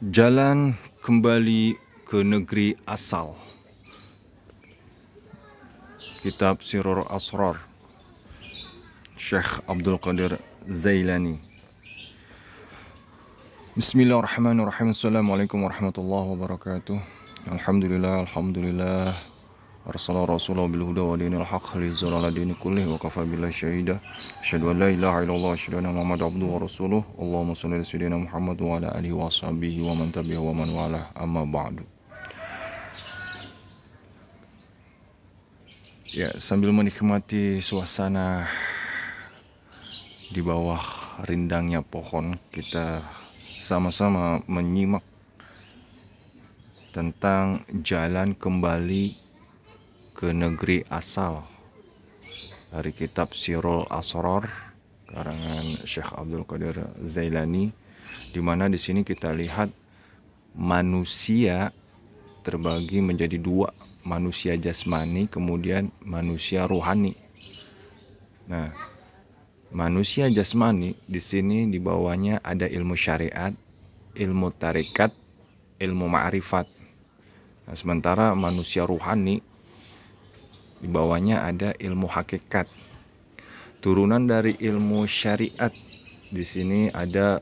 Jalan kembali ke negeri asal. Kitab Sirrul Asrar, Syekh Abdul Qadir Zailani. Bismillahirrahmanirrahim. Assalamualaikum warahmatullahi wabarakatuh. Alhamdulillah. Arsala rasulahu bil huda wa dinil haqq liyuzhirahu ala dini kullih wa kafa billahi syahida. Asyhadu an la ilaha illallah wa asyhadu anna Muhammadar abduhu wa rasuluh. Allahumma shalli ala sayyidina Muhammad wa ala alihi wa sahbihi wa man tabi'ahu wa man walah. Amma ba'du. Ya, sambil menikmati suasana di bawah rindangnya pohon, kita sama-sama menyimak tentang jalan kembali ke negeri asal dari kitab Sirrul Asrar karangan Syekh Abdul Qadir Zailani, di mana di sini kita lihat manusia terbagi menjadi dua, manusia jasmani kemudian manusia rohani. Nah, manusia jasmani di sini di bawahnya ada ilmu syariat, ilmu tarekat, ilmu ma'rifat. Nah, sementara manusia rohani di bawahnya ada ilmu hakikat. Turunan dari ilmu syariat di sini ada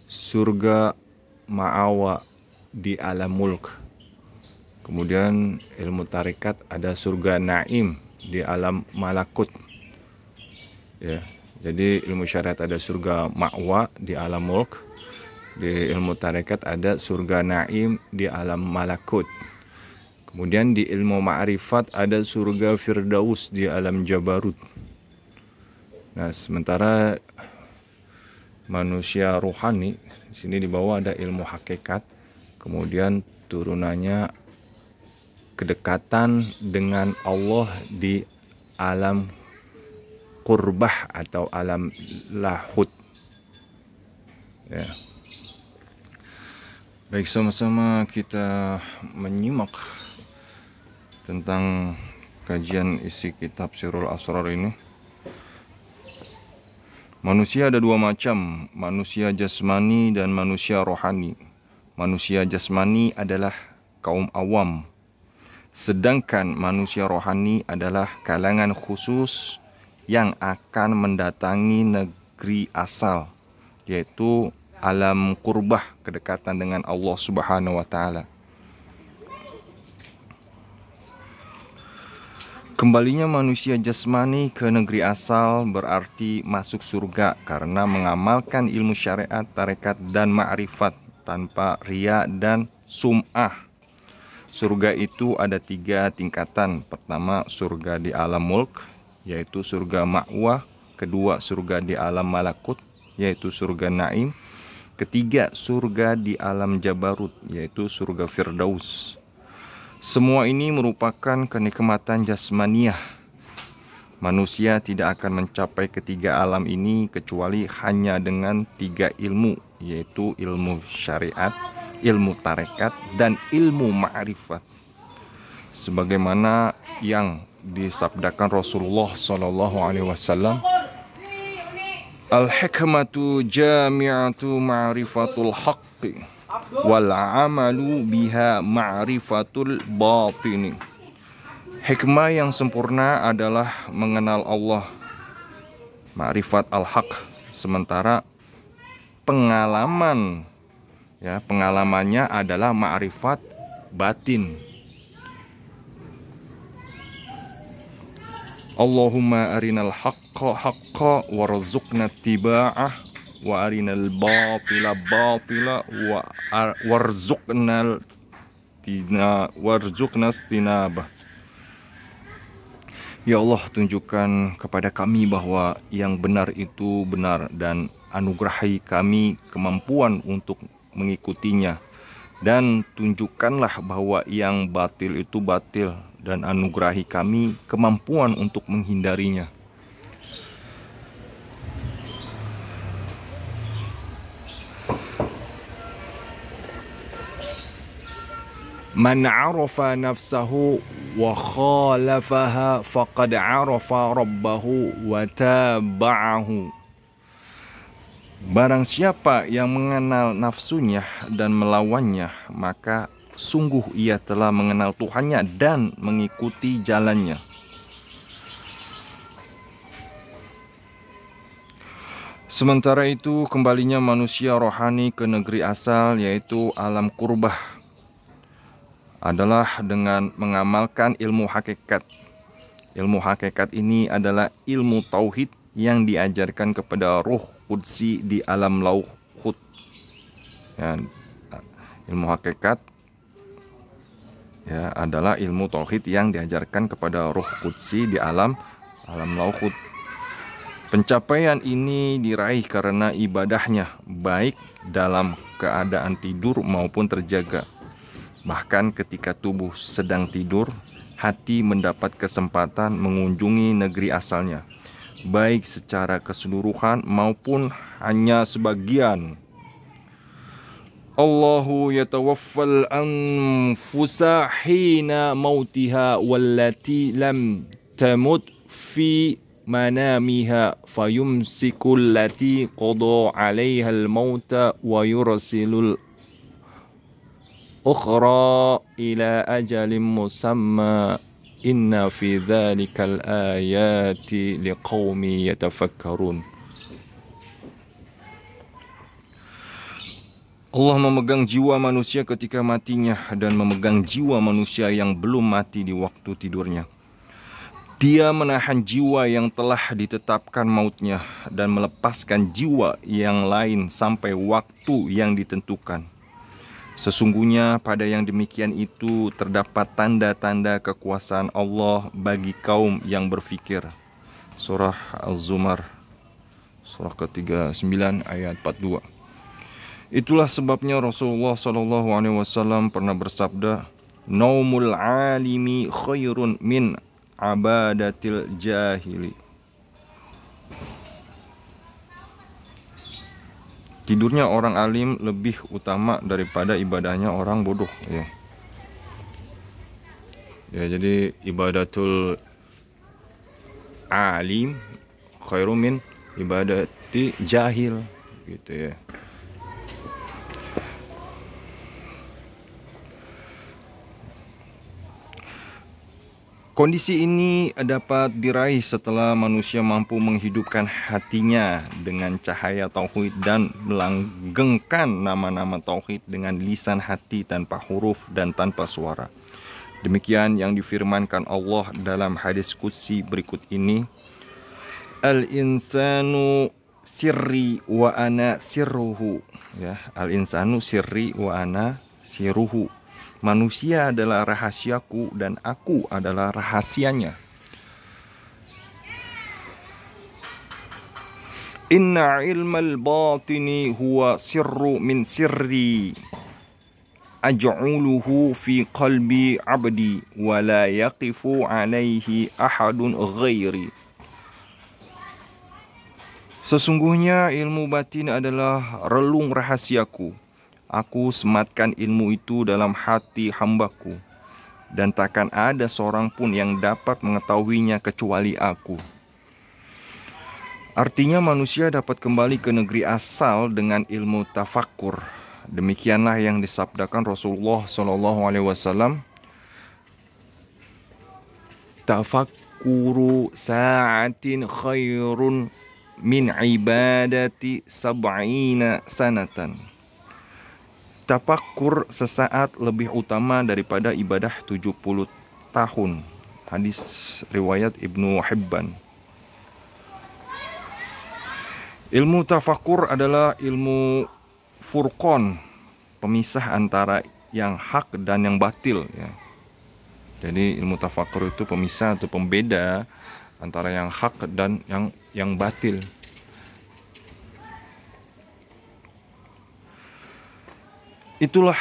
surga ma'awa di alam mulk. Kemudian ilmu tarekat ada surga naim di alam malakut. Ya, jadi ilmu syariat ada surga ma'wa di alam mulk. Di ilmu tarekat ada surga naim di alam malakut. Kemudian di ilmu ma'rifat ada surga firdaus di alam jabarut. Nah, sementara manusia rohani di sini di bawah ada ilmu hakikat. Kemudian turunannya kedekatan dengan Allah di alam qurbah atau alam lahut. Ya. Baik, sama-sama kita menyimak tentang kajian isi kitab Sirrul Asrar ini. Manusia ada dua macam, manusia jasmani dan manusia rohani. Manusia jasmani adalah kaum awam, sedangkan manusia rohani adalah kalangan khusus yang akan mendatangi negeri asal, yaitu alam qurbah, kedekatan dengan Allah Subhanahu wa Ta'ala. Kembalinya manusia jasmani ke negeri asal berarti masuk surga karena mengamalkan ilmu syariat, tarekat, dan ma'rifat tanpa riya dan sum'ah. Surga itu ada 3 tingkatan. Pertama, surga di alam mulk, yaitu surga ma'wah. Kedua, surga di alam malakut, yaitu surga naim. Ketiga, surga di alam jabarut, yaitu surga firdaus. Semua ini merupakan kenikmatan jasmaniah. Manusia tidak akan mencapai ketiga alam ini kecuali hanya dengan 3 ilmu, yaitu ilmu syariat, ilmu tarekat, dan ilmu ma'rifat. Sebagaimana yang disabdakan Rasulullah SAW, al-hikmatu jami'atu ma'rifatul haqqi wal amalu biha ma'rifatul batini. Hikmah yang sempurna adalah mengenal Allah, ma'rifat al-haq, sementara pengalamannya adalah ma'rifat batin. Allahumma arinal haqqa haqqa warzuqna tiba'ah wa arinal batila batila warzuqna istinabah. Ya Allah, tunjukkan kepada kami bahwa yang benar itu benar dan anugerahi kami kemampuan untuk mengikutinya, dan tunjukkanlah bahwa yang batil itu batil dan anugerahi kami kemampuan untuk menghindarinya. Man 'arafa nafsahu wa khalafaha faqad 'arafa rabbahu wa taba'ahu. Barang siapa yang mengenal nafsunya dan melawannya, maka sungguh ia telah mengenal Tuhannya dan mengikuti jalannya. Sementara itu, kembalinya manusia rohani ke negeri asal, yaitu alam kurbah, adalah dengan mengamalkan ilmu hakikat. Ilmu hakikat ini adalah ilmu tauhid yang diajarkan kepada ruh qudsi di alam lauhut. Ya, ilmu hakikat ya adalah ilmu tauhid yang diajarkan kepada ruh qudsi di alam lauhut. Pencapaian ini diraih karena ibadahnya baik dalam keadaan tidur maupun terjaga. Bahkan ketika tubuh sedang tidur, hati mendapat kesempatan mengunjungi negeri asalnya, baik secara keseluruhan maupun hanya sebagian. Allahu yatawaffal anfusa hina mautiha wallati lam tamut fi manamiha fayumsikul lati qada 'alaiha al-mauta wa yursilul ukhra ila ajalin musamma inna fi dhalikal ayati liqaumi yatafakkarun. Allah memegang jiwa manusia ketika matinya dan memegang jiwa manusia yang belum mati di waktu tidurnya. Dia menahan jiwa yang telah ditetapkan mautnya dan melepaskan jiwa yang lain sampai waktu yang ditentukan. Sesungguhnya pada yang demikian itu terdapat tanda-tanda kekuasaan Allah bagi kaum yang berfikir. Surah Al-Zumar, surah ke-39 ayat 42. Itulah sebabnya Rasulullah SAW pernah bersabda, "Naumul alimi khairun min abadatil jahili." Tidurnya orang alim lebih utama daripada ibadahnya orang bodoh, ya. Ya, jadi ibadatul alim khairun min ibadati jahil, gitu ya. Kondisi ini dapat diraih setelah manusia mampu menghidupkan hatinya dengan cahaya tauhid dan melanggengkan nama-nama tauhid dengan lisan hati tanpa huruf dan tanpa suara. Demikian yang difirmankan Allah dalam hadis qudsi berikut ini. Al-insanu sirri wa ana sirruhu. Ya, al-insanu sirri wa ana sirruhu. Manusia adalah rahasiaku dan aku adalah rahasianya. Inna ilmal batini huwa sirru min sirri aj'uluhu fi qalbi abdi wa la yaqifu alaihi ahadun ghairi. Sesungguhnya ilmu batin adalah relung rahasiaku. Aku sematkan ilmu itu dalam hati hambaku, dan takkan ada seorang pun yang dapat mengetahuinya kecuali aku. Artinya manusia dapat kembali ke negeri asal dengan ilmu tafakkur. Demikianlah yang disabdakan Rasulullah SAW. Tafakkuru sa'atin khairun min ibadati sab'ina sanatan. Tafakkur sesaat lebih utama daripada ibadah 70 tahun. Hadis riwayat Ibnu Hibban. Ilmu tafakkur adalah ilmu furqan, pemisah antara yang hak dan yang batil, ya. Jadi ilmu tafakkur itu pemisah atau pembeda antara yang hak dan yang batil. Itulah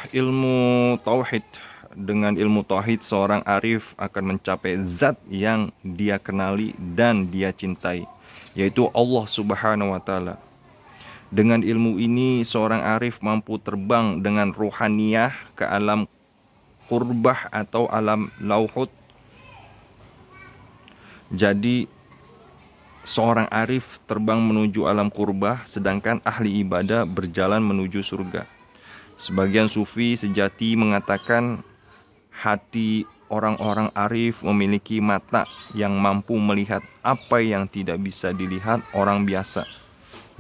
ilmu tauhid. Dengan ilmu tauhid seorang arif akan mencapai zat yang dia kenali dan dia cintai, yaitu Allah Subhanahu wa taala. Dengan ilmu ini seorang arif mampu terbang dengan ruhaniyah ke alam qurbah atau alam lauhut. Jadi seorang arif terbang menuju alam kurbah, sedangkan ahli ibadah berjalan menuju surga. Sebagian sufi sejati mengatakan hati orang-orang arif memiliki mata yang mampu melihat apa yang tidak bisa dilihat orang biasa.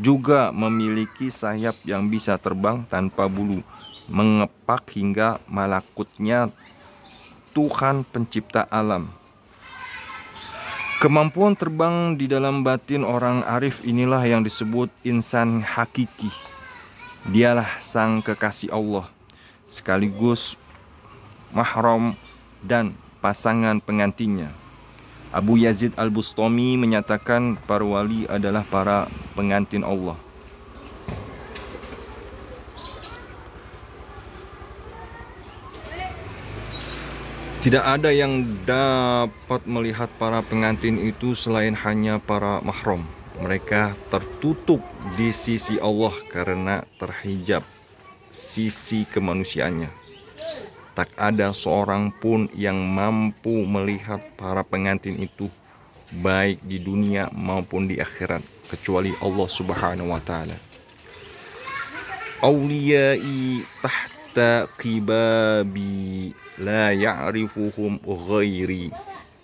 Juga memiliki sayap yang bisa terbang tanpa bulu, mengepak hingga malakutnya Tuhan pencipta alam. Kemampuan terbang di dalam batin orang arif inilah yang disebut insan hakiki. Dialah sang kekasih Allah, sekaligus mahram dan pasangan pengantinnya. Abu Yazid Al-Bustami menyatakan para wali adalah para pengantin Allah. Tidak ada yang dapat melihat para pengantin itu selain hanya para mahram. Mereka tertutup di sisi Allah karena terhijab sisi kemanusiaannya. Tak ada seorang pun yang mampu melihat para pengantin itu baik di dunia maupun di akhirat kecuali Allah Subhanahu wa taala. Auliyai tahta qibabi la ya'rifuhum ghairi.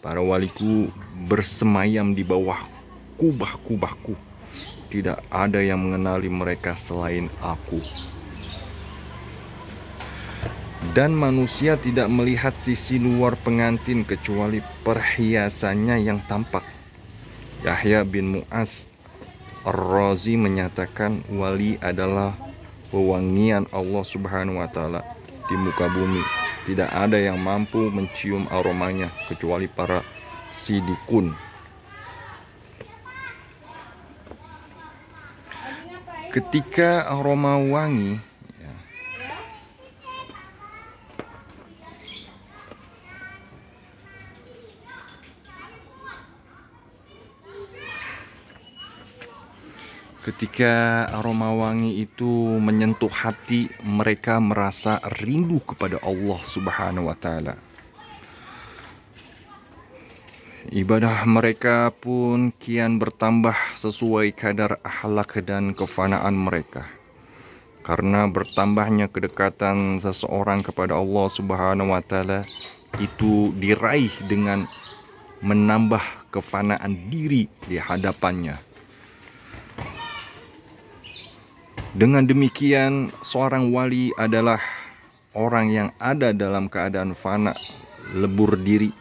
Para waliku bersemayam di bawah kubah-kubahku. Tidak ada yang mengenali mereka selain aku. Dan manusia tidak melihat sisi luar pengantin kecuali perhiasannya yang tampak. Yahya bin Mu'az Ar-Razi menyatakan wali adalah wewangian Allah Subhanahu wa taala di muka bumi. Tidak ada yang mampu mencium aromanya kecuali para sidikun. Ketika aroma wangi Ketika aroma wangi itu menyentuh hati, mereka merasa rindu kepada Allah Subhanahu wa taala. Ibadah mereka pun kian bertambah sesuai kadar akhlak dan kefanaan mereka. Karena bertambahnya kedekatan seseorang kepada Allah Subhanahu wa taala itu diraih dengan menambah kefanaan diri di hadapannya. Dengan demikian, seorang wali adalah orang yang ada dalam keadaan fana, lebur diri,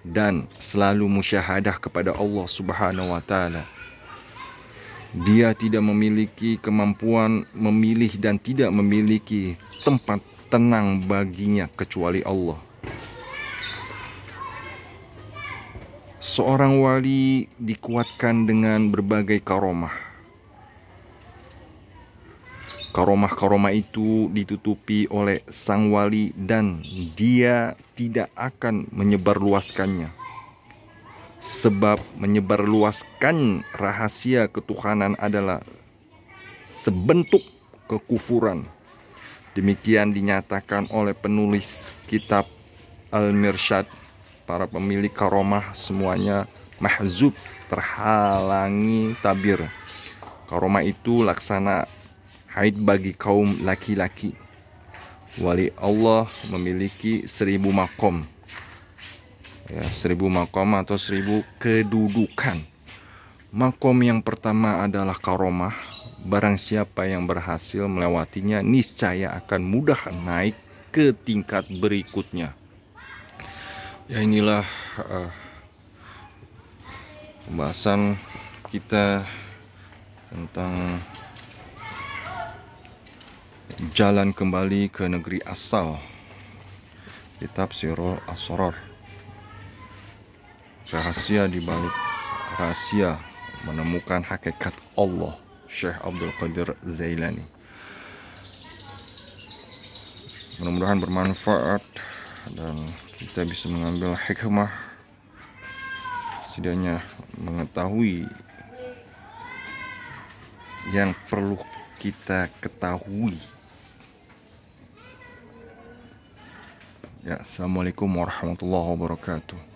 dan selalu musyahadah kepada Allah Subhanahu wa taala. Dia tidak memiliki kemampuan memilih dan tidak memiliki tempat tenang baginya kecuali Allah. Seorang wali dikuatkan dengan berbagai karomah. Karomah-karomah itu ditutupi oleh sang wali dan dia tidak akan menyebarluaskannya. Sebab menyebarluaskan rahasia ketuhanan adalah sebentuk kekufuran. Demikian dinyatakan oleh penulis kitab Al-Mirsyad. Para pemilik karomah semuanya mahzub, terhalangi tabir. Karomah itu laksana haid bagi kaum laki-laki. Wali Allah memiliki 1000 makom. 1000 makom atau 1000 kedudukan. Makom yang pertama adalah karomah. Barang siapa yang berhasil melewatinya niscaya akan mudah naik ke tingkat berikutnya. Ya, inilah pembahasan kita tentang jalan kembali ke negeri asal, kitab Sirul Asrar. Rahasia di balik rahasia menemukan hakikat Allah, Syekh Abdul Qadir Zailani. Mudah-mudahan bermanfaat dan kita bisa mengambil hikmah, setidaknya mengetahui yang perlu kita ketahui. Ya, assalamualaikum warahmatullahi wabarakatuh.